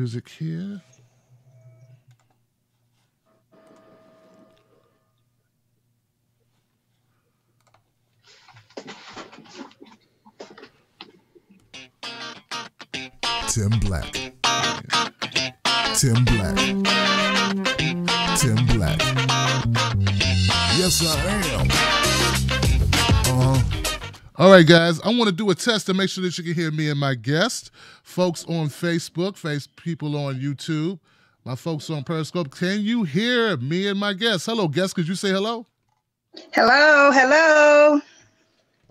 music here. Tim Black. Tim Black. Tim Black. Yes, I am. All right, guys, I want to do a test to make sure that you can hear me and my guest. Folks on Facebook, people on YouTube, my folks on Periscope, can you hear me and my guest? Hello, guest, could you say hello? Hello, hello.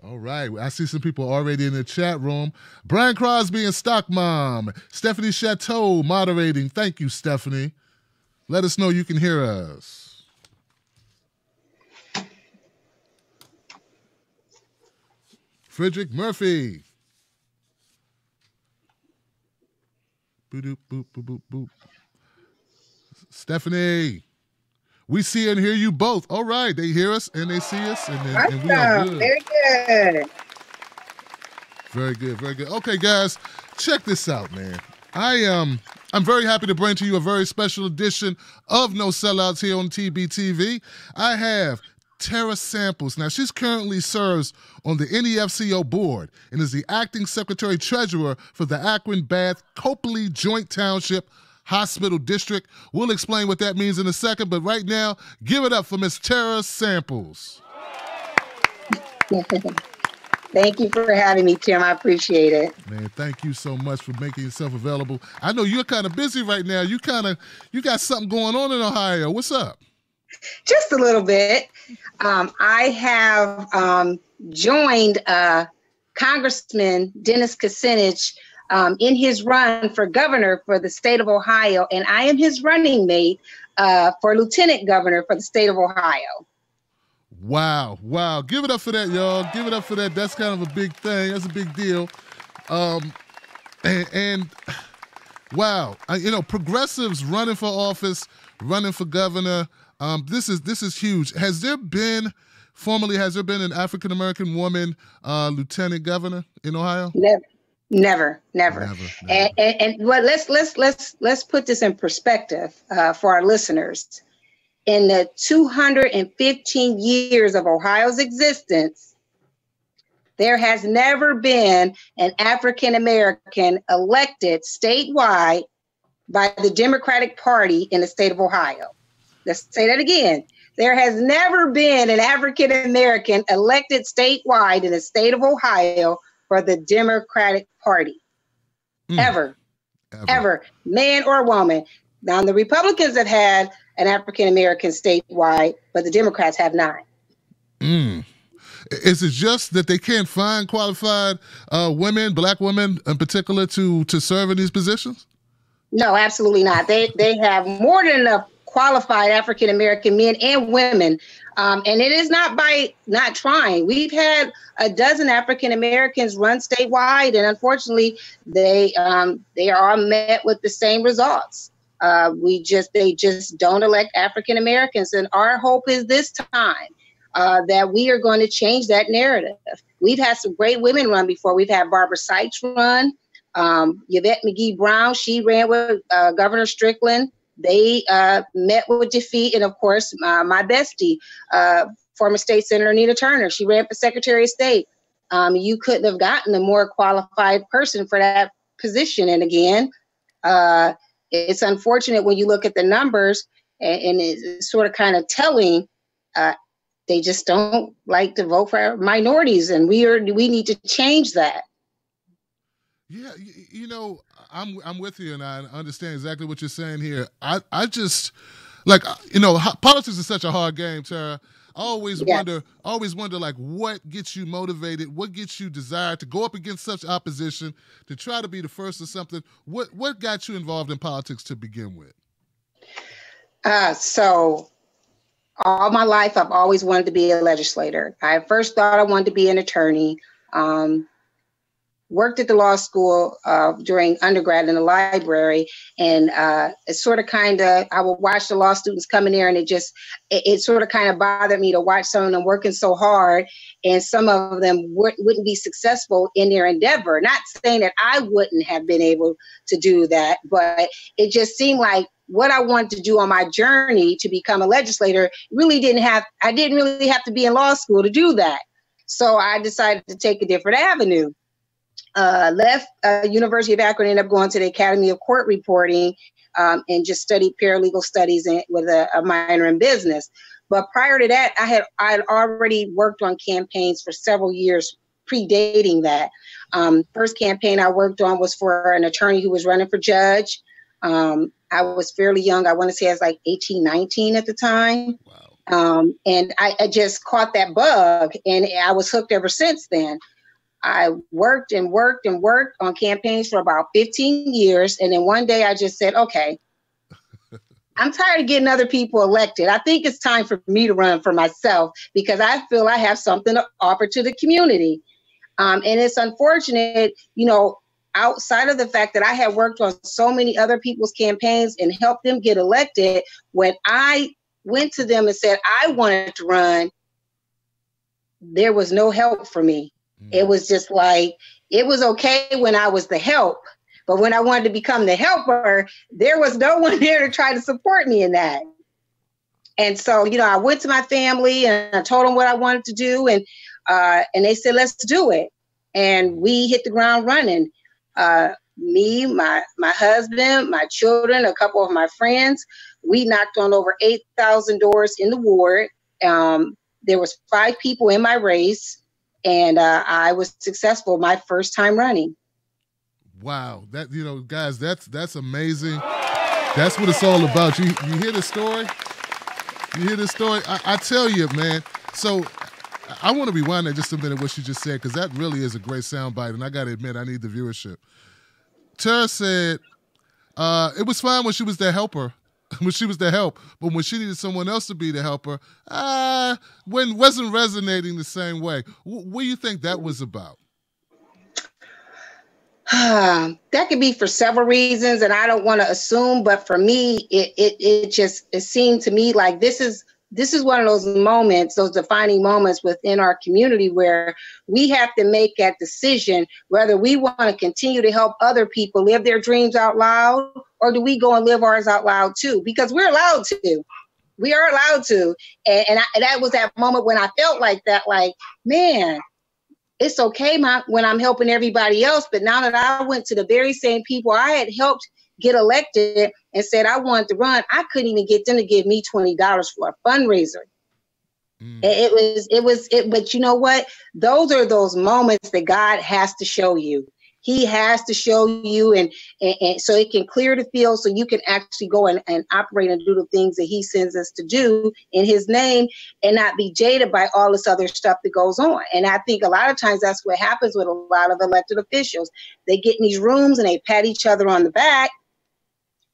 All right, I see some people already in the chat room. Brian Crosby and Stock Mom. Stephanie Chateau moderating. Thank you, Stephanie. Let us know you can hear us. Frederick Murphy. Boop, boop, boop, boop, boop. Stephanie. We see and hear you both. All right. They hear us and they see us. And we are good. Very good. Very good. Very good. Okay, guys, check this out, man. I'm very happy to bring to you a very special edition of No Sellouts here on TBTV. I have Tara Samples. Now, she's currently serves on the NEFCO board and is the acting secretary treasurer for the Akron, Bath, Copley Joint Township Hospital District. We'll explain what that means in a second, but right now, give it up for Miss Tara Samples. Thank you for having me, Tim. I appreciate it. Man, thank you so much for making yourself available. I know you're kind of busy right now. You got something going on in Ohio. What's up? Just a little bit. I have joined Congressman Dennis Kucinich in his run for governor for the state of Ohio, and I am his running mate for lieutenant governor for the state of Ohio. Wow. Wow. Give it up for that, y'all. Give it up for that. That's kind of a big thing. That's a big deal. And wow, progressives running for office, running for governor, this is huge. Has there been an African-American woman lieutenant governor in Ohio? Never. And well, let's put this in perspective for our listeners. In the 215 years of Ohio's existence, there has never been an African-American elected statewide by the Democratic Party in the state of Ohio. Let's say that again. There has never been an African-American elected statewide in the state of Ohio for the Democratic Party. Ever, man or woman. Now, the Republicans have had an African-American statewide, but the Democrats have not. Is it just that they can't find qualified women, black women in particular, to serve in these positions? No, absolutely not. They have more than enough qualified African-American men and women. And it is not by not trying. We've had a dozen African-Americans run statewide, and unfortunately, they are all met with the same results. They just don't elect African-Americans. And our hope is this time that we are going to change that narrative. We've had some great women run before. We've had Barbara Sykes run, Yvette McGee Brown. She ran with Governor Strickland. They met with defeat. And of course, my bestie, former State Senator Nina Turner, she ran for Secretary of State. You couldn't have gotten a more qualified person for that position. And again, it's unfortunate when you look at the numbers, and it's sort of kind of telling. They just don't like to vote for minorities, and we need to change that. Yeah, I'm with you, and I understand exactly what you're saying here. I just politics is such a hard game, Tara. I always wonder, like, what gets you motivated? What gets you desire to go up against such opposition, to try to be the first or something? What got you involved in politics to begin with? So all my life, I've always wanted to be a legislator. I first thought I wanted to be an attorney. Worked at the law school during undergrad in the library, and it's sort of I would watch the law students come in there, and it sort of kind of bothered me to watch some of them working so hard and some of them wouldn't be successful in their endeavor. Not saying that I wouldn't have been able to do that, but it just seemed like what I wanted to do on my journey to become a legislator I didn't really have to be in law school to do that. So I decided to take a different avenue. Left University of Akron, ended up going to the Academy of Court Reporting, and just studied paralegal studies with a minor in business. But prior to that, I had already worked on campaigns for several years predating that. First campaign I worked on was for an attorney who was running for judge. I was fairly young. I want to say I was like 18, 19 at the time. Wow. And I just caught that bug, and I was hooked ever since then. I worked and worked and worked on campaigns for about 15 years. And then one day I just said, okay, I'm tired of getting other people elected. I think it's time for me to run for myself, because I feel I have something to offer to the community. And it's unfortunate, outside of the fact that I had worked on so many other people's campaigns and helped them get elected, when I went to them and said I wanted to run, there was no help for me. It was just like, it was okay when I was the help, but when I wanted to become the helper, there was no one there to try to support me in that. And so, I went to my family and I told them what I wanted to do, and they said, let's do it. And we hit the ground running. Me, my husband, my children, a couple of my friends, we knocked on over 8,000 doors in the ward. There was 5 people in my race. And I was successful my first time running. Wow. That, guys, that's amazing. That's what it's all about. You hear the story? You hear the story? I tell you, man. So I want to rewind that just a minute, what she just said, because that really is a great soundbite. And I got to admit, I need the viewership. Tara said it was fine when she was the helper. When she was the help, but when she needed someone else to be the helper, wasn't resonating the same way. What do you think that was about? That could be for several reasons, and I don't want to assume, but for me, it seemed to me like this is one of those moments, those defining moments within our community where we have to make that decision whether we want to continue to help other people live their dreams out loud, or do we go and live ours out loud too? Because we're allowed to. We are allowed to. And that was that moment when I felt like that, like, man, it's okay when I'm helping everybody else. But now that I went to the very same people I had helped get elected and said I wanted to run, I couldn't even get them to give me $20 for a fundraiser. But you know what? Those are those moments that God has to show you. He has to show you, and so it can clear the field, so you can actually go and operate and do the things that he sends us to do in his name, and not be jaded by all this other stuff that goes on. And I think a lot of times that's what happens with a lot of elected officials. They get in these rooms and they pat each other on the back,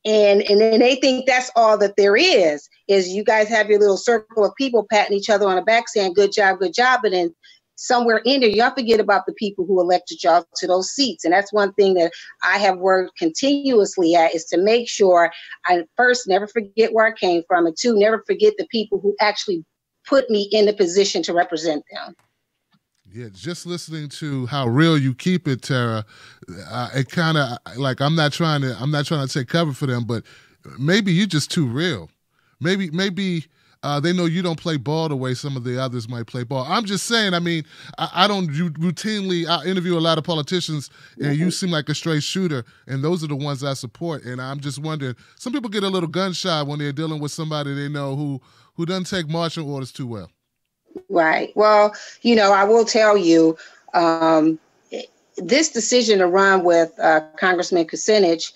and then they think that's all that there is you guys have your little circle of people patting each other on the back saying, good job, and then somewhere in there, y'all forget about the people who elected y'all to those seats. And that's one thing that I have worked continuously at, is to make sure I first never forget where I came from, and 2, never forget the people who actually put me in the position to represent them. Yeah, just listening to how real you keep it, Tara, it kind of like I'm not trying to take cover for them, but maybe you're just too real. Maybe they know you don't play ball the way some of the others might play ball. I'm just saying, I mean, I interview a lot of politicians, and you seem like a straight shooter, and those are the ones I support. And I'm just wondering, some people get a little gun shy when they're dealing with somebody they know who doesn't take marching orders too well. Right. Well, I will tell you, this decision to run with Congressman Kucinich,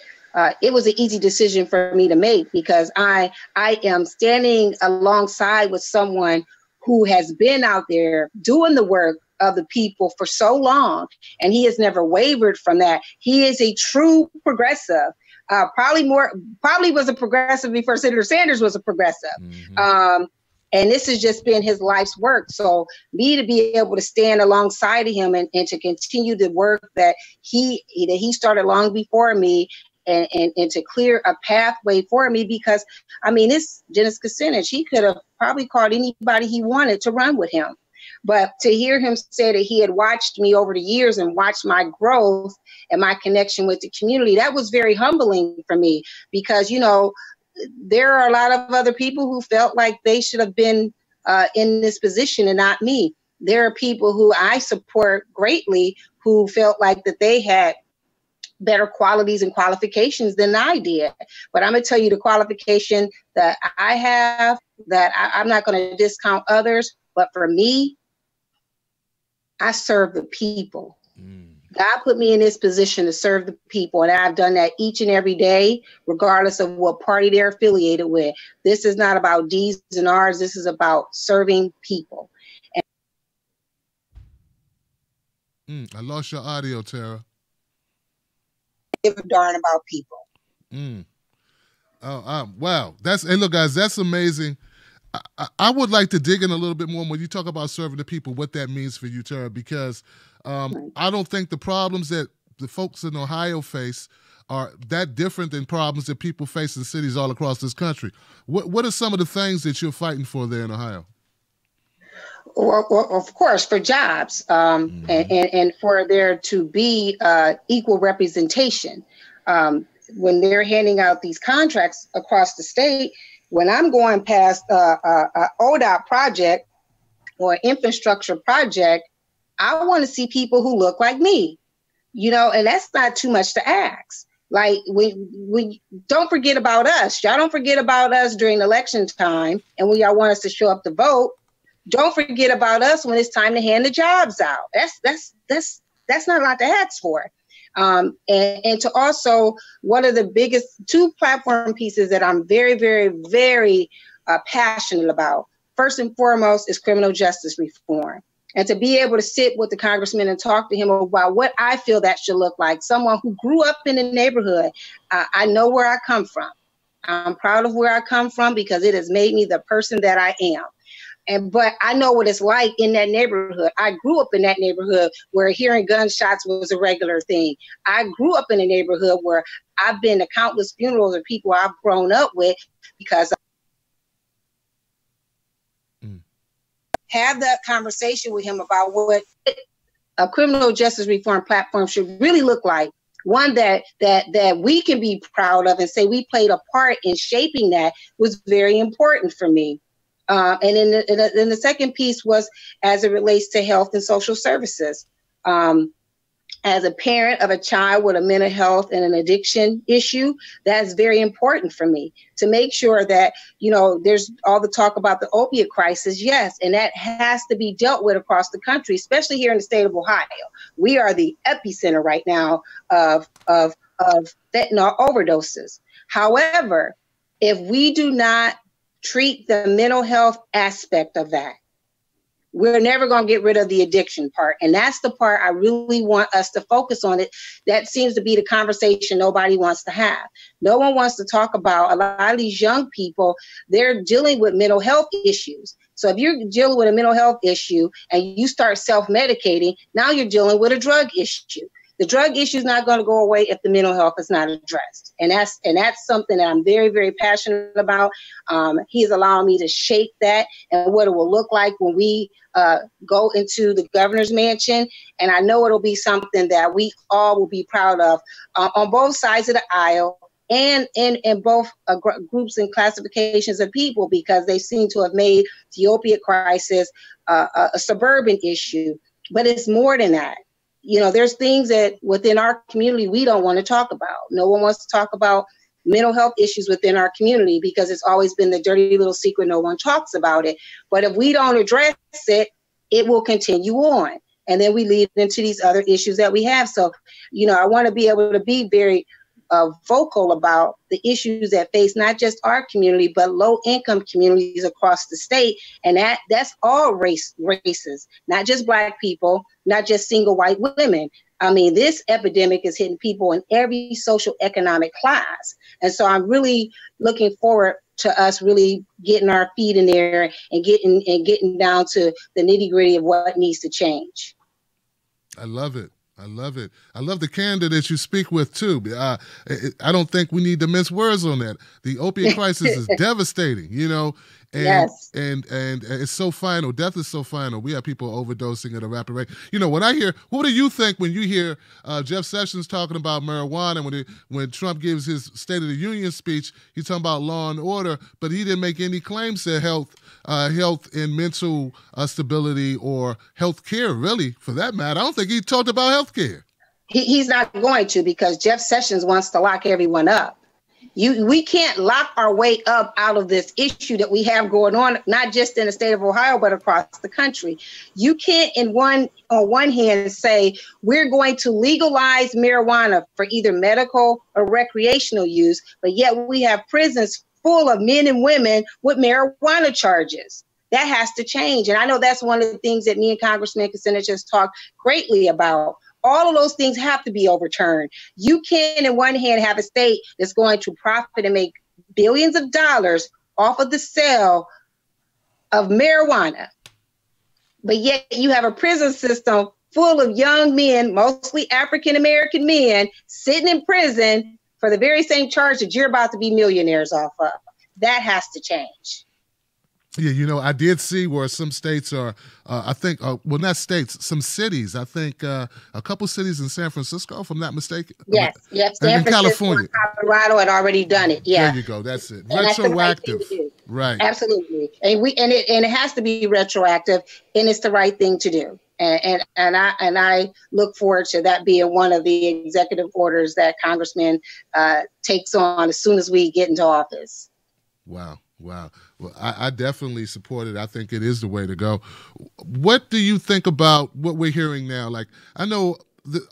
it was an easy decision for me to make, because I am standing alongside with someone who has been out there doing the work of the people for so long, and he has never wavered from that. He is a true progressive. Probably was a progressive before Senator Sanders was a progressive. Mm-hmm. And this has just been his life's work. So me to be able to stand alongside of him and to continue the work that he started long before me, and to clear a pathway for me, because I mean, this Dennis Kucinich, he could have probably called anybody he wanted to run with him. But to hear him say that he had watched me over the years and watched my growth and my connection with the community, that was very humbling for me, because, you know, there are a lot of other people who felt like they should have been in this position and not me. There are people who I support greatly who felt like that they had better qualities and qualifications than I did. But I'm going to tell you the qualification that I have, that I'm not going to discount others, but for me, I serve the people. God put me in this position to serve the people, and I've done that each and every day, regardless of what party they're affiliated with. This is not about D's and R's. This is about serving people. I lost your audio, Tara. Give a darn about people. Wow. Hey, look, guys, that's amazing. I would like to dig in a little bit more when you talk about serving the people, what that means for you, Tara, because I don't think the problems that the folks in Ohio face are that different than problems that people face in cities all across this country. What are some of the things that you're fighting for there in Ohio? Well, of course, for jobs and for there to be equal representation. When they're handing out these contracts across the state, when I'm going past a ODOT project or infrastructure project, I want to see people who look like me, you know, and that's not too much to ask. Like, we don't forget about us. Y'all don't forget about us during election time, and when y'all want us to show up to vote. Don't forget about us when it's time to hand the jobs out. That's not a lot to ask for. And to also, one of the biggest two platform pieces that I'm very, very, very passionate about, first and foremost, is criminal justice reform. And to be able to sit with the congressman and talk to him about what I feel that should look like. Someone who grew up in the neighborhood. I know where I come from. I'm proud of where I come from because it has made me the person that I am. But I know what it's like in that neighborhood. I grew up in that neighborhood where hearing gunshots was a regular thing. I grew up in a neighborhood where I've been to countless funerals of people I've grown up with because I have that conversation with him about what a criminal justice reform platform should really look like. One that we can be proud of and say we played a part in shaping that was very important for me. And then the second piece was as it relates to health and social services. As a parent of a child with a mental health and an addiction issue, that's very important for me to make sure that, you know, there's all the talk about the opiate crisis. Yes. And that has to be dealt with across the country, especially here in the state of Ohio. We are the epicenter right now of fentanyl overdoses. However, if we do not treat the mental health aspect of that, we're never going to get rid of the addiction part. And that's the part I really want us to focus on. It. That seems to be the conversation nobody wants to have. No one wants to talk about a lot of these young people. They're dealing with mental health issues. So if you're dealing with a mental health issue and you start self-medicating, now you're dealing with a drug issue. The drug issue is not going to go away if the mental health is not addressed. And that's something that I'm very, very passionate about. He's allowing me to shape that and what it will look like when we go into the governor's mansion. And I know it'll be something that we all will be proud of on both sides of the aisle and in both groups and classifications of people, because they seem to have made the opiate crisis a suburban issue. But it's more than that. You know, there's things that within our community we don't want to talk about. No one wants to talk about mental health issues within our community because it's always been the dirty little secret. No one talks about it. But if we don't address it, it will continue on. And then we lead into these other issues that we have. So, you know, I want to be able to be very vocal about the issues that face not just our community, but low-income communities across the state. And that's all races, not just Black people, not just single white women. I mean, this epidemic is hitting people in every social economic class. And so I'm really looking forward to us really getting our feet in there and getting down to the nitty-gritty of what needs to change. I love it. I love it. I love the candor that you speak with, too. I don't think we need to mince words on that. The opiate crisis is devastating, you know, And, Yes. and it's so final. Death is so final. We have people overdosing at a rapid rate. You know, when I hear, what do you think when you hear Jeff Sessions talking about marijuana? When Trump gives his State of the Union speech, he's talking about law and order, but he didn't make any claims to health and mental stability or health care, really, for that matter. I don't think he talked about health care. He's not going to, because Jeff Sessions wants to lock everyone up. We can't lock our way up out of this issue that we have going on, not just in the state of Ohio, but across the country. You can't on one hand say we're going to legalize marijuana for either medical or recreational use, but yet we have prisons full of men and women with marijuana charges. That has to change. And I know that's one of the things that me and Congressman Kucinich has talked greatly about. All of those things have to be overturned. You can't, in one hand, have a state that's going to profit and make billions of dollars off of the sale of marijuana, but yet you have a prison system full of young men, mostly African-American men, sitting in prison for the very same charge that you're about to be millionaires off of. That has to change. Yeah, you know, I did see where some states are, I think, well, not states, some cities. I think a couple cities in San Francisco, if I'm not mistaken. Yes, yes. And in California. Colorado had already done it. Yeah. There you go. That's it. Retroactive. Right. Absolutely. And it has to be retroactive, and it's the right thing to do. And I look forward to that being one of the executive orders that Congressman takes on as soon as we get into office. Wow. Wow. Well, I definitely support it. I think it is the way to go. What do you think about what we're hearing now? Like, I know,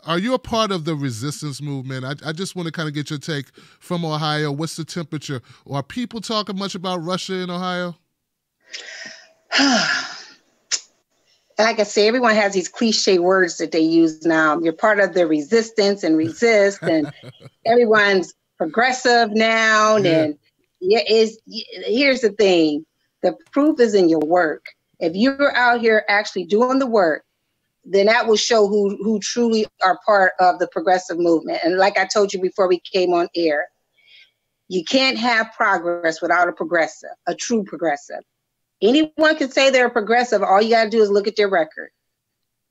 are you a part of the resistance movement? I just want to kind of get your take from Ohio. What's the temperature? Are people talking much about Russia in Ohio? Like I say, everyone has these cliche words that they use now. You're part of the resistance and resist, and everyone's progressive now. Yeah. And here's the thing. The proof is in your work. If you're out here actually doing the work, then that will show who truly are part of the progressive movement. And like I told you before we came on air, you can't have progress without a progressive, a true progressive. Anyone can say they're a progressive. All you got to do is look at their record.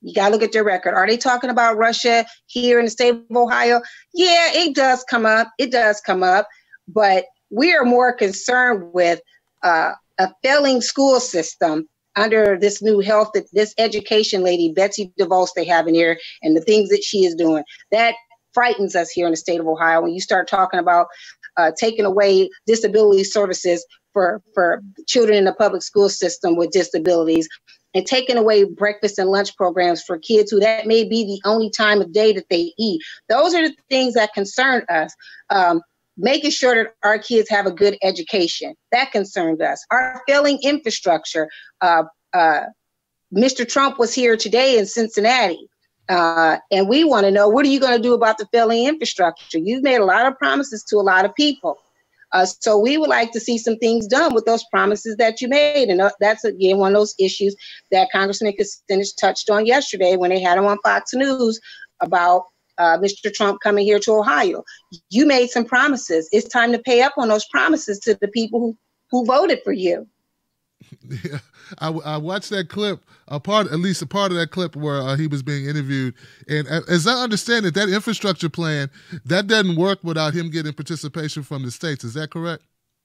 You got to look at their record. Are they talking about Russia here in the state of Ohio? Yeah, it does come up. It does come up. But we are more concerned with a failing school system under this new this education lady, Betsy DeVos, they have in here, and the things that she is doing. That frightens us here in the state of Ohio when you start talking about taking away disability services for children in the public school system with disabilities, and taking away breakfast and lunch programs for kids who that may be the only time of day that they eat. Those are the things that concern us. Making sure that our kids have a good education, that concerns us. Our failing infrastructure. Mr. Trump was here today in Cincinnati, and we want to know, what are you going to do about the failing infrastructure? You've made a lot of promises to a lot of people. So we would like to see some things done with those promises that you made. And that's, again, one of those issues that Congressman Kucinich touched on yesterday when they had him on Fox News about Mr. Trump coming here to Ohio. You made some promises. It's time to pay up on those promises to the people who voted for you. Yeah, I watched that clip, at least a part of that clip where he was being interviewed. And as I understand it, that infrastructure plan, that doesn't work without him getting participation from the states. Is that correct?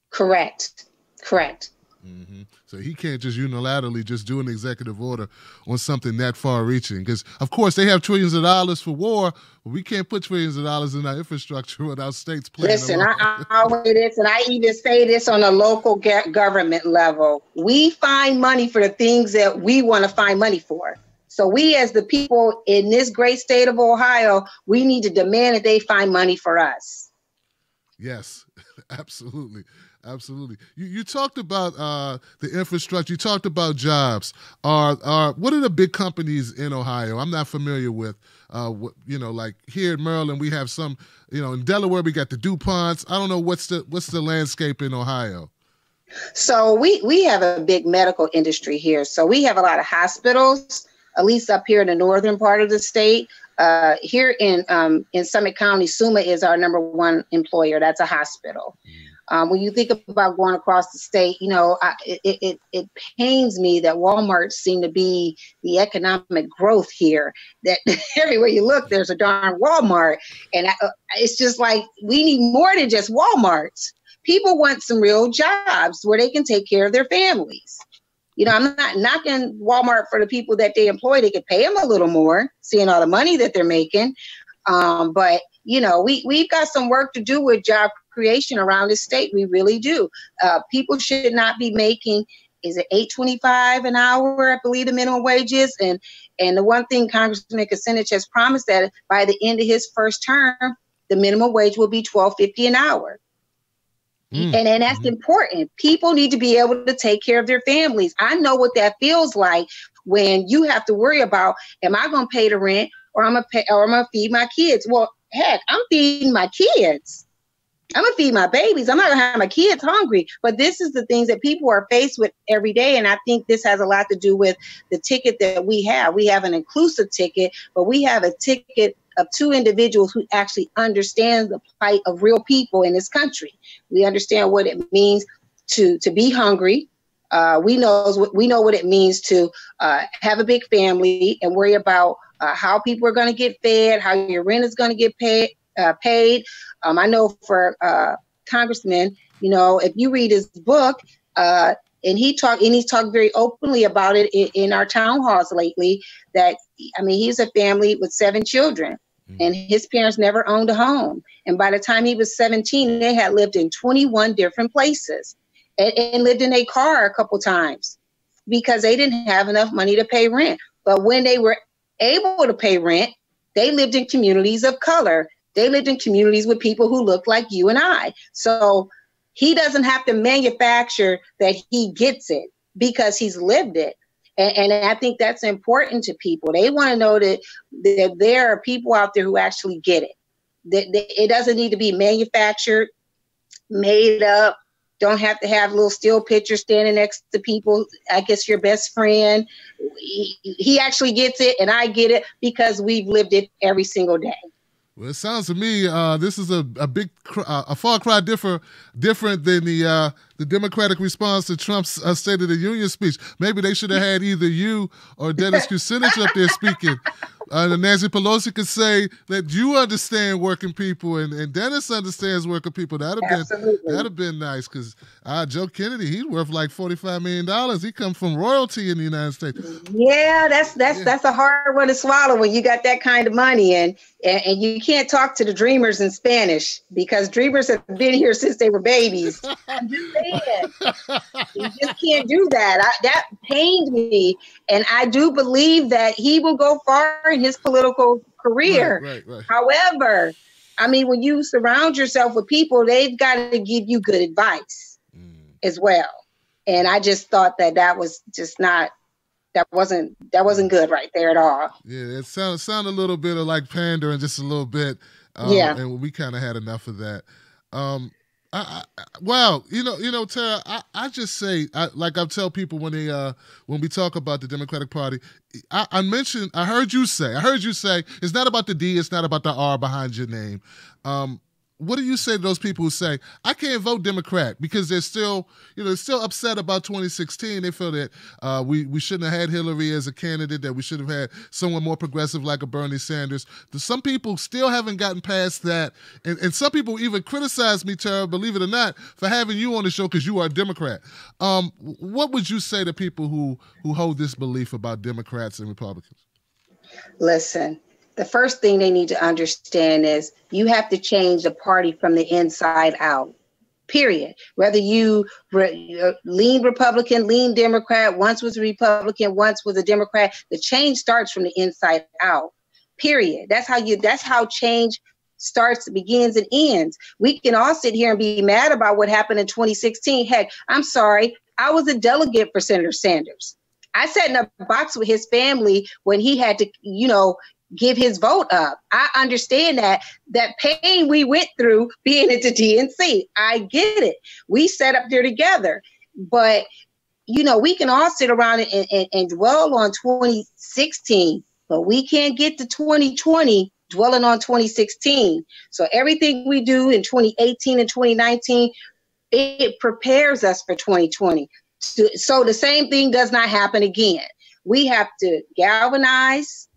Correct. Mm-hmm. So he can't just unilaterally just do an executive order on something that far-reaching. Because, of course, they have trillions of dollars for war, but we can't put trillions of dollars in our infrastructure without states playing Listen, I always say this, and I even say this on a local government level. We find money for the things that we want to find money for. So we, as the people in this great state of Ohio, we need to demand that they find money for us. Yes, absolutely. Absolutely. You talked about the infrastructure. You talked about jobs. What are the big companies in Ohio? I'm not familiar with, like here in Maryland, we have some, in Delaware, we got the DuPonts. I don't know what's the landscape in Ohio. So we have a big medical industry here. So we have a lot of hospitals, at least up here in the northern part of the state. Here in Summit County, SUMA is our #1 employer. That's a hospital. When you think about going across the state, it pains me that Walmart seem to be the economic growth here. That everywhere you look, there's a darn Walmart. And it's just like, we need more than just Walmarts. People want some real jobs where they can take care of their families. I'm not knocking Walmart for the people that they employ. They could pay them a little more, seeing all the money that they're making. But we've got some work to do with job creation around the state. We really do. People should not be making, is it $8.25 an hour? I believe the minimum wage is. And the one thing Congressman Kucinich has promised, that by the end of his first term, the minimum wage will be $12.50 an hour. And that's important. People need to be able to take care of their families. I know what that feels like when you have to worry about, am I going to pay the rent, or I'm going to feed my kids? Well, heck, I'm feeding my kids. I'm going to feed my babies. I'm not going to have my kids hungry. But this is the things that people are faced with every day. And I think this has a lot to do with the ticket that we have. We have an inclusive ticket, but we have a ticket of two individuals who actually understand the plight of real people in this country. We understand what it means to be hungry. We know what it means to have a big family and worry about how people are going to get fed, how your rent is going to get paid. I know for Congressman, if you read his book, and he's talked very openly about it in our town halls lately, that, he's a family with 7 children. And his parents never owned a home. And by the time he was 17, they had lived in 21 different places and lived in a car a couple times because they didn't have enough money to pay rent. But when they were able to pay rent, they lived in communities of color. They lived in communities with people who looked like you and I. So he doesn't have to manufacture that he gets it because he's lived it. And I think that's important to people. They want to know that there are people out there who actually get it. That it doesn't need to be manufactured, made up. Don't have to have little still pictures standing next to people. I guess your best friend. He actually gets it, and I get it because we've lived it every single day. Well, it sounds to me this is a far cry different than the Democratic response to Trump's State of the Union speech. Maybe they should have had either you or Dennis Kucinich up there speaking. Nancy Pelosi could say that you understand working people and Dennis understands working people. That'd have been nice, because Joe Kennedy, he's worth like $45 million. He comes from royalty in the United States. Yeah, that's a hard one to swallow when you got that kind of money, and you can't talk to the dreamers in Spanish because dreamers have been here since they were babies. I'm just saying, you just can't do that. That pained me, and I do believe that he will go far in his political career. Right. However, when you surround yourself with people, they've got to give you good advice as well. And I just thought that was just not. That wasn't good right there at all. Yeah, it sounded a little bit of like pandering, just a little bit. And we kind of had enough of that. Tara, I just say, I tell people when we talk about the Democratic Party, I heard you say it's not about the D, it's not about the R behind your name. What do you say to those people who say, I can't vote Democrat because they're still upset about 2016. They feel that we shouldn't have had Hillary as a candidate, that we should have had someone more progressive like a Bernie Sanders. Some people still haven't gotten past that. And some people even criticize me, Tara, believe it or not, for having you on the show because you are a Democrat. What would you say to people who hold this belief about Democrats and Republicans? Listen. The first thing they need to understand is you have to change the party from the inside out, period. Whether you lean Republican, lean Democrat, once was a Republican, once was a Democrat, the change starts from the inside out, period. That's how change starts, begins, and ends. We can all sit here and be mad about what happened in 2016. Heck, I'm sorry, I was a delegate for Senator Sanders. I sat in a box with his family when he had to, give his vote up. I understand that pain we went through being at the DNC. I get it. We sat up there together, but we can all sit around and dwell on 2016, but we can't get to 2020 dwelling on 2016. So everything we do in 2018 and 2019, it prepares us for 2020. So the same thing does not happen again. We have to galvanize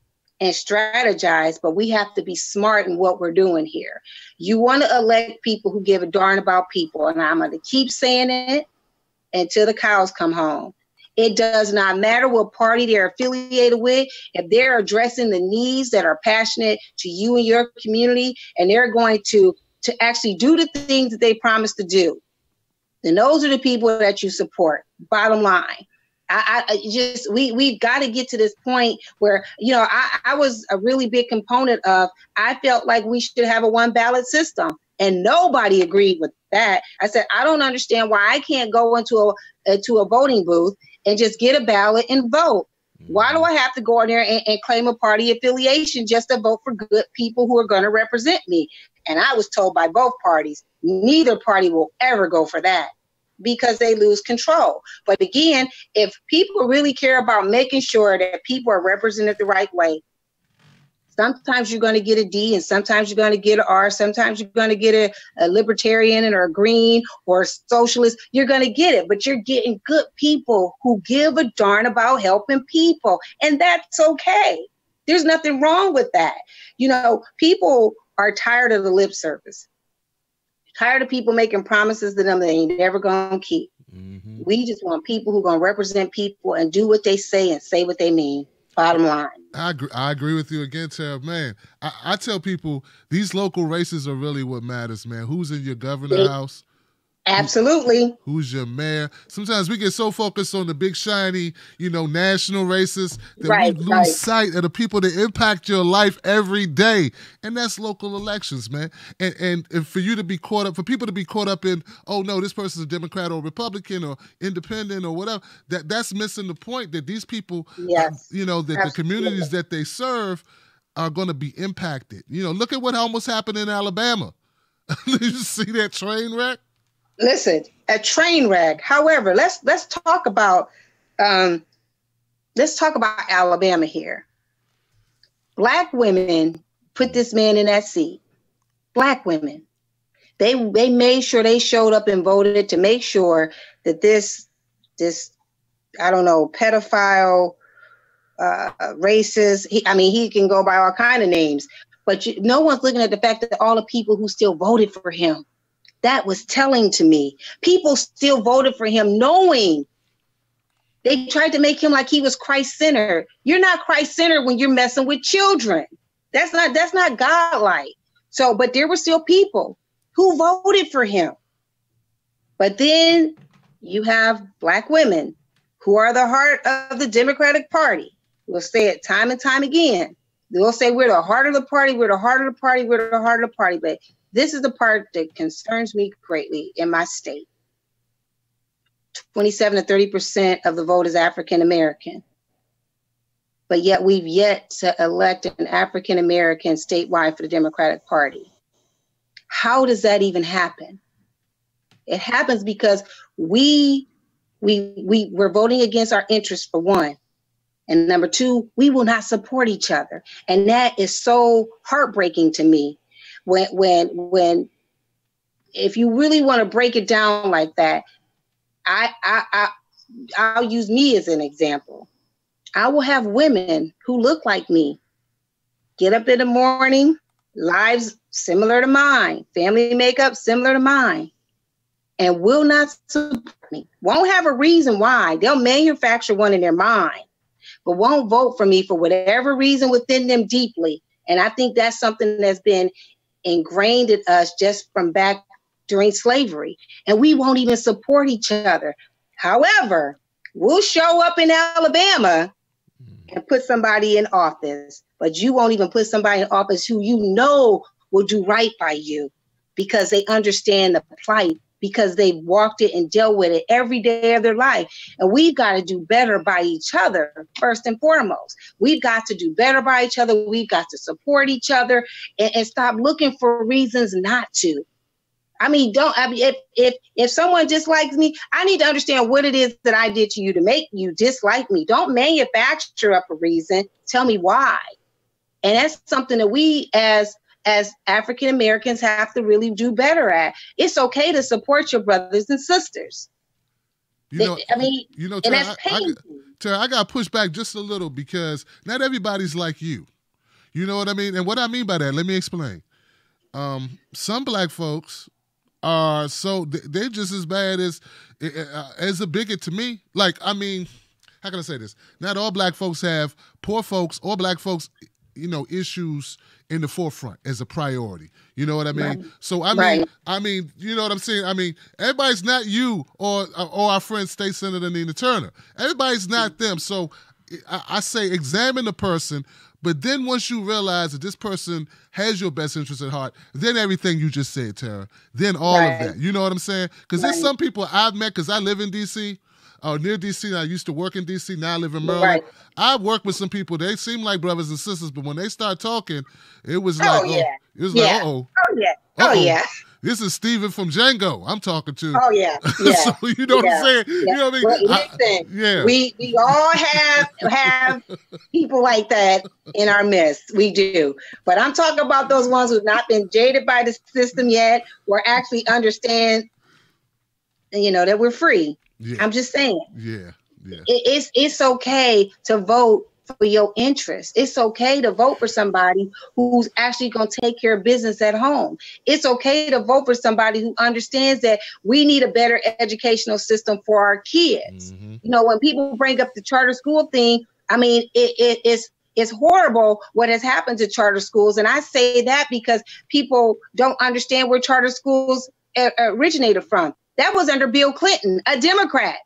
and strategize, but we have to be smart in what we're doing here. You want to elect people who give a darn about people, and I'm going to keep saying it until the cows come home. It does not matter what party they're affiliated with. If they're addressing the needs that are passionate to you and your community, and they're going to actually do the things that they promised to do, then those are the people that you support. Bottom line. We've got to get to this point where, you know, I was a really big component of, I felt like we should have a one ballot system, and nobody agreed with that. I said, I don't understand why I can't go into a voting booth and just get a ballot and vote. Why do I have to go in there and claim a party affiliation just to vote for good people who are going to represent me? And I was told by both parties, neither party will ever go for that, because they lose control. But again, if people really care about making sure that people are represented the right way, sometimes you're going to get a D, and sometimes you're going to get an R. Sometimes you're going to get a libertarian or a green or a socialist. You're going to get it, but you're getting good people who give a darn about helping people. And that's okay. There's nothing wrong with that. You know, people are tired of the lip service. Tired of people making promises to them they ain't never going to keep. Mm-hmm. We just want people who are going to represent people and do what they say and say what they mean. Bottom line. I agree with you again, Tara. Man, I tell people these local races are really what matters, man. Who's in your governor's house? Absolutely. Who's your mayor? Sometimes we get so focused on the big, shiny, you know, national races that we lose sight of the people that impact your life every day. And that's local elections, man. And for you to be caught up, for people to be caught up in, oh, no, this person's a Democrat or Republican or independent or whatever, that's missing the point that these people, you know, that the communities that they serve are going to be impacted. You know, look at what almost happened in Alabama. Did you see that train wreck? Listen, a train wreck. However, let's talk about Alabama here. Black women put this man in that seat. Black women. They made sure they showed up and voted to make sure that this I don't know, pedophile, racist. He can go by all kind of names, but no one's looking at the fact that all the people who still voted for him. That was telling to me. People still voted for him knowing they tried to make him like he was Christ-centered. You're not Christ-centered when you're messing with children. That's not godlike. So, but there were still people who voted for him. But then you have Black women who are the heart of the Democratic Party. We'll say it time and time again. They'll say, we're the heart of the party, we're the heart of the party, we're the heart of the party. But this is the part that concerns me greatly in my state. 27 to 30% of the vote is African American. But yet we've yet to elect an African American statewide for the Democratic Party. How does that even happen? It happens because we're voting against our interests, for one. And number two, we will not support each other. And that is so heartbreaking to me. When if you really want to break it down like that, I'll use me as an example. I will have women who look like me get up in the morning, lives similar to mine, family makeup similar to mine, and will not support me. Won't have a reason why. They'll manufacture one in their mind, but won't vote for me for whatever reason within them deeply. And I think that's something that's been ingrained in us just from back during slavery, and we won't even support each other. However, we'll show up in Alabama and put somebody in office, but you won't even put somebody in office who you know will do right by you because they understand the plight, because they've walked it and dealt with it every day of their life. And we've got to do better by each other, first and foremost. We've got to do better by each other. We've got to support each other and stop looking for reasons not to. If someone dislikes me, I need to understand what it is that I did to you to make you dislike me. Don't manufacture up a reason. Tell me why. And that's something that we as as African Americans have to really do better at. It's okay to support your brothers and sisters. Tara, and that's painful. Tara, I got to push back just a little because not everybody's like you. You know what I mean? And what I mean by that, let me explain. Some black folks are they're just as bad as a bigot to me. Like, I mean, how can I say this? Not all black folks have poor folks or black folks, issues in the forefront as a priority. You know what I mean? Right. So I mean, you know what I'm saying? I mean, everybody's not you or our friend State Senator Nina Turner. Everybody's not them. So I say examine the person, but then once you realize that this person has your best interest at heart, then everything you just said, Tara, then all of that. You know what I'm saying? Because there's some people I've met, because I live in D.C., near D.C., I used to work in D.C., now I live in Maryland. Right. I've worked with some people, they seem like brothers and sisters, but when they start talking, it was like, uh-oh. Oh, yeah. This is Steven from Django I'm talking to. Oh, yeah. So, you know what I'm saying? Yeah. You know what I mean? Listen, we all have people like that in our midst. We do. But I'm talking about those ones who've not been jaded by the system yet or actually understand, that we're free. Yeah. I'm just saying. Yeah. It's okay to vote for your interests. It's okay to vote for somebody who's actually going to take care of business at home. It's okay to vote for somebody who understands that we need a better educational system for our kids. Mm-hmm. When people bring up the charter school thing, I mean, it's horrible what has happened to charter schools. And I say that because people don't understand where charter schools originated from. That was under Bill Clinton, a Democrat.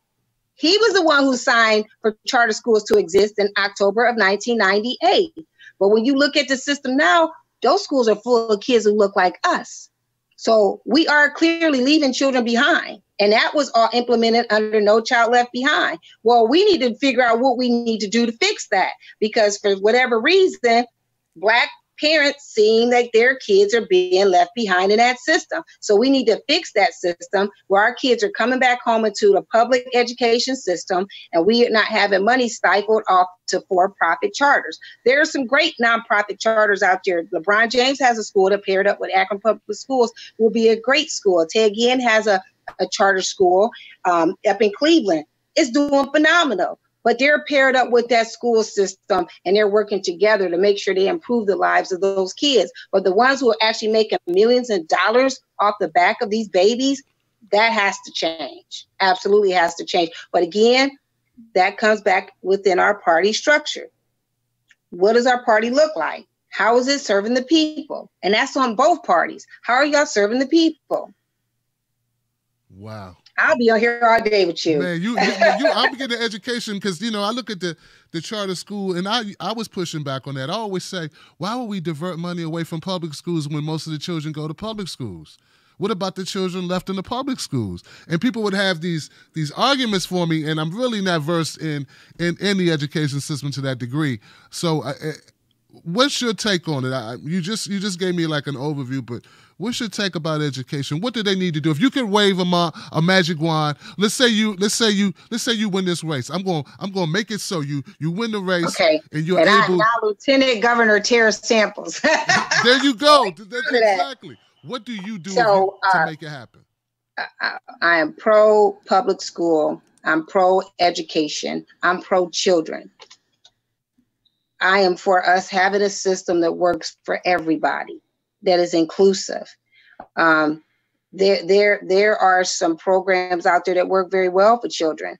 He was the one who signed for charter schools to exist in October of 1998. But when you look at the system now, those schools are full of kids who look like us. So we are clearly leaving children behind. And that was all implemented under No Child Left Behind. Well, we need to figure out what we need to do to fix that. Because for whatever reason, Black parents seem like their kids are being left behind in that system. So we need to fix that system where our kids are coming back home into the public education system and we are not having money stifled off to for-profit charters. There are some great nonprofit charters out there. LeBron James has a school that paired up with Akron Public Schools, will be a great school. Ted Ginn has a charter school up in Cleveland. It's doing phenomenal. But they're paired up with that school system and they're working together to make sure they improve the lives of those kids. But the ones who are actually making millions of dollars off the back of these babies, that has to change. Absolutely has to change. But again, that comes back within our party structure. What does our party look like? How is it serving the people? And that's on both parties. How are y'all serving the people? Wow. I'll be on here all day with you. Man, I'm getting education because, I look at the charter school and I was pushing back on that. I always say, why would we divert money away from public schools when most of the children go to public schools? What about the children left in the public schools? And people would have these arguments for me, and I'm really not versed in the education system to that degree. So what's your take on it? You just gave me like an overview, but what's your take about education? What do they need to do? If you could wave a magic wand, let's say you win this race. I'm going to make it so you win the race. Okay. And you're able. Now Lieutenant Governor Tara Samples. There you go. Exactly. What do you do to make it happen? I am pro public school. I'm pro education. I'm pro children. I am for us having a system that works for everybody, that is inclusive. There are some programs out there that work very well for children.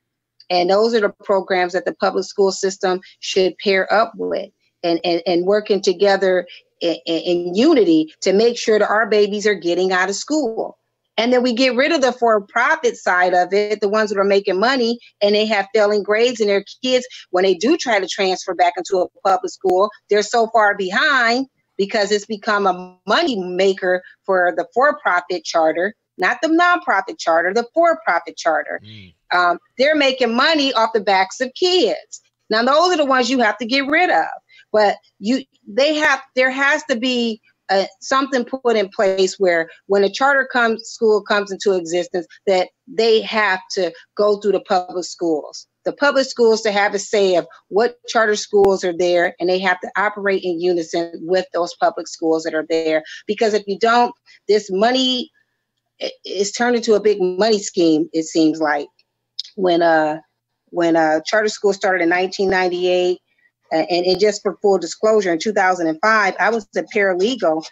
And those are the programs that the public school system should pair up with and working together in unity to make sure that our babies are getting out of school. And then we get rid of the for-profit side of it, the ones that are making money and they have failing grades, and their kids, when they do try to transfer back into a public school, they're so far behind because it's become a money maker for the for-profit charter, not the nonprofit charter, the for-profit charter. They're making money off the backs of kids. Now, those are the ones you have to get rid of. But there has to be something put in place where when a charter school comes into existence, that they have to go through the public schools. the public schools to have a say of what charter schools are there, and they have to operate in unison with those public schools that are there. Because if you don't, this money is turned into a big money scheme, it seems like. When charter school started in 1998, and just for full disclosure, in 2005, I was a paralegal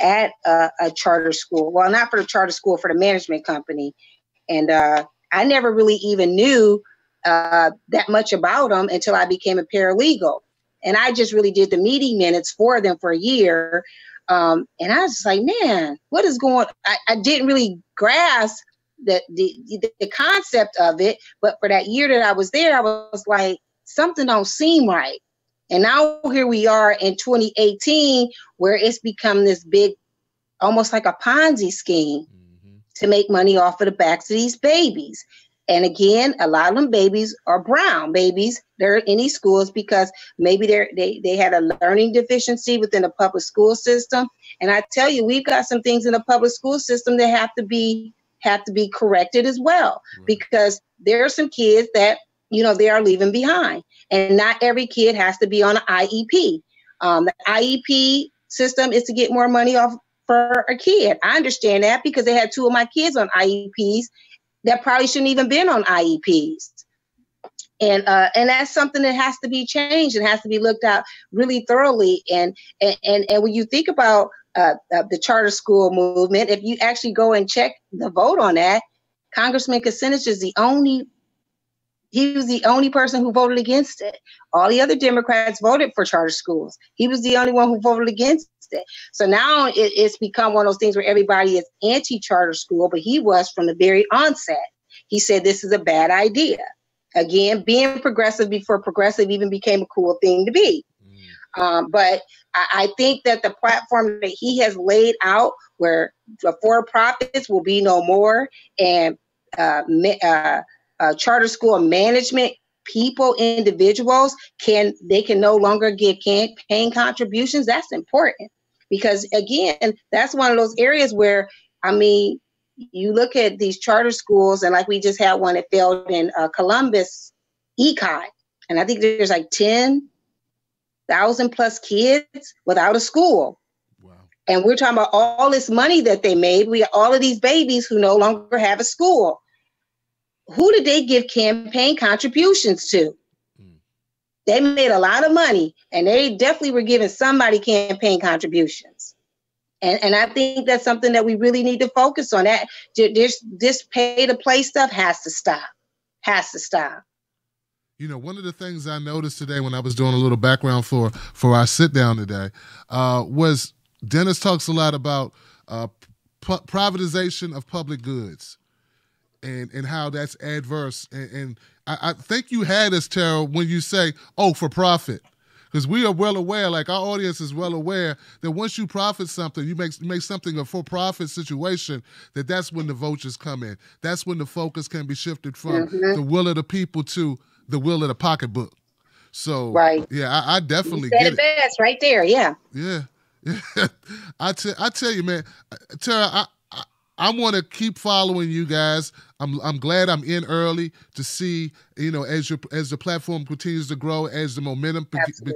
at a charter school. Well, not for the charter school, for the management company. And I never really even knew that much about them until I became a paralegal. And I just really did the meeting minutes for them for a year. And I was just like, man, what is going on? I didn't really grasp the concept of it. But for that year that I was there, I was like, something don't seem right. And now here we are in 2018, where it's become this big, almost like a Ponzi scheme to make money off of the backs of these babies. And again, a lot of them babies are brown babies. They're in these schools because maybe they had a learning deficiency within the public school system. And I tell you, we've got some things in the public school system that have to be corrected as well, because there are some kids that, they are leaving behind, and not every kid has to be on an IEP. The IEP system is to get more money off for a kid. I understand that because they had two of my kids on IEPs that probably shouldn't even been on IEPs. And that's something that has to be changed and has to be looked at really thoroughly. And when you think about the charter school movement, if you actually go and check the vote on that, Congressman Kucinich is he was the only person who voted against it. All the other Democrats voted for charter schools. He was the only one who voted against it. So now it's become one of those things where everybody is anti-charter school, but he was from the very onset. He said this is a bad idea. Again, being progressive before progressive even became a cool thing to be. But I think that the platform that he has laid out, where the for-profits will be no more, and charter school management people, individuals, can no longer give campaign contributions. That's important, because again, that's one of those areas where, you look at these charter schools, and like we just had one that failed in Columbus, Ecot, and I think there's like 10,000 plus kids without a school. Wow. And we're talking about all this money that they made. We have all of these babies who no longer have a school. Who did they give campaign contributions to? They made a lot of money, and they definitely were giving somebody campaign contributions. And I think that's something that we really need to focus on. That this pay to play stuff has to stop. Has to stop. One of the things I noticed today when I was doing a little background for our sit down today was Dennis talks a lot about privatization of public goods and how that's adverse. And I think you had us, Tara, when you say, for profit. Because we are well aware, like our audience is well aware, that once you profit something, you make something a for-profit situation, that's when the vultures come in. That's when the focus can be shifted from the will of the people to the will of the pocketbook. So, right. Yeah, I definitely get it. Best right there, yeah. Yeah. I tell you, man, Tara, I want to keep following you guys. I'm glad I'm in early to see, as the platform continues to grow, as the momentum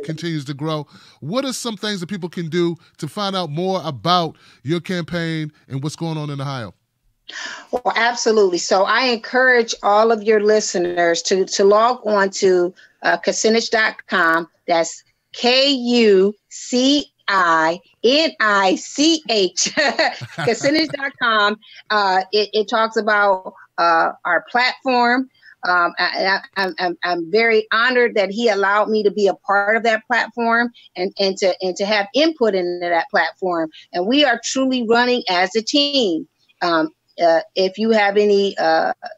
continues to grow. What are some things that people can do to find out more about your campaign and what's going on in Ohio? Well, absolutely. So I encourage all of your listeners to log on to Kucinich.com. That's Kucinich. Kucinich.com. It talks about our platform. I'm very honored that he allowed me to be a part of that platform and to have input into that platform. And we are truly running as a team. If you have any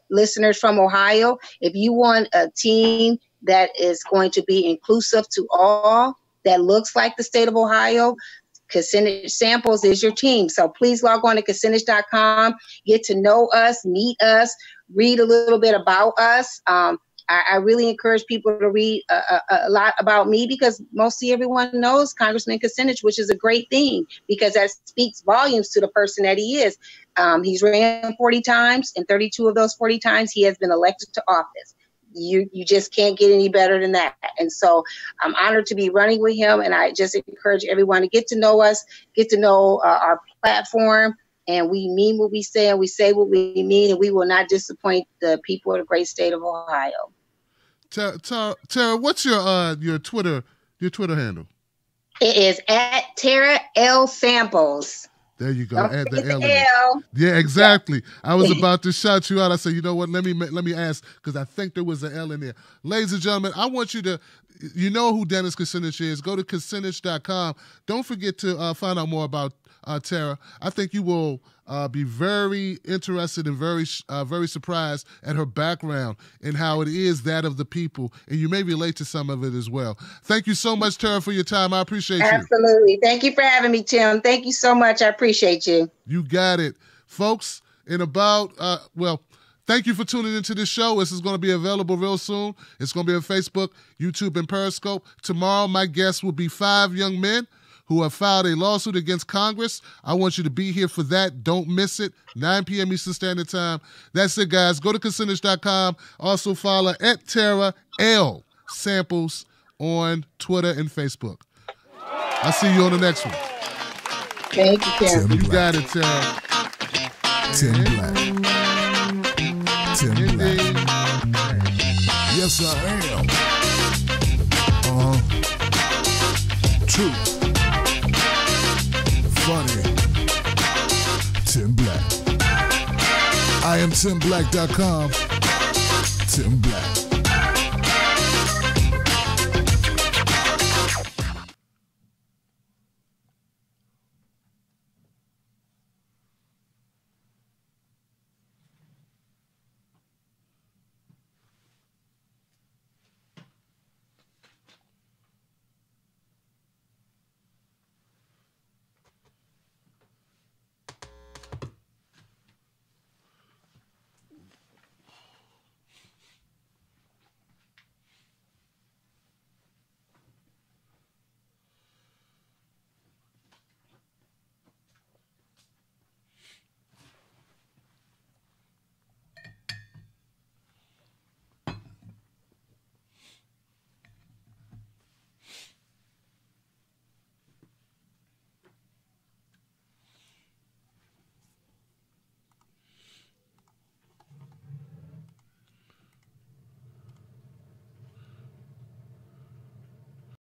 listeners from Ohio, if you want a team that is going to be inclusive to all, that looks like the state of Ohio, Kucinich Samples is your team. So please log on to Kucinich.com, get to know us, meet us, read a little bit about us. I really encourage people to read a lot about me, because mostly everyone knows Congressman Kucinich, which is a great thing, because that speaks volumes to the person that he is. He's ran 40 times, and 32 of those 40 times he has been elected to office. you just can't get any better than that. And so I'm honored to be running with him. And I just encourage everyone to get to know us, get to know our platform. And we mean what we say, and we say what we mean, and we will not disappoint the people of the great state of Ohio. Tara, what's your Twitter handle? It is at Tara L Samples. There you go. Don't Add the forget L. the L. Yeah, exactly. I was about to shout you out. I said, you know what? Let me ask, because I think there was an L in there. Ladies and gentlemen, I want you to, you know who Dennis Kucinich is. Go to Kucinich.com. Don't forget to find out more about Tara. I think you will be very interested and very surprised at her background and how it is that of the people, and you may relate to some of it as well. Thank you so much, Tara, for your time. I appreciate you. Absolutely. Thank you for having me, Tim. Thank you so much. I appreciate you. You got it. Folks, thank you for tuning into this show. This is going to be available real soon. It's going to be on Facebook, YouTube, and Periscope. Tomorrow, my guest will be 5 young men who have filed a lawsuit against Congress. I want you to be here for that. Don't miss it. 9 p.m. Eastern Standard Time. That's it, guys. Go to Kucinich.com. Also follow at Tara L Samples on Twitter and Facebook. I'll see you on the next one. Thank you, Tim. You got it, Tara. Tim Black. Tim Black. Yes, I am. True. Funny. Tim Black. I am TimBlack.com. Tim Black.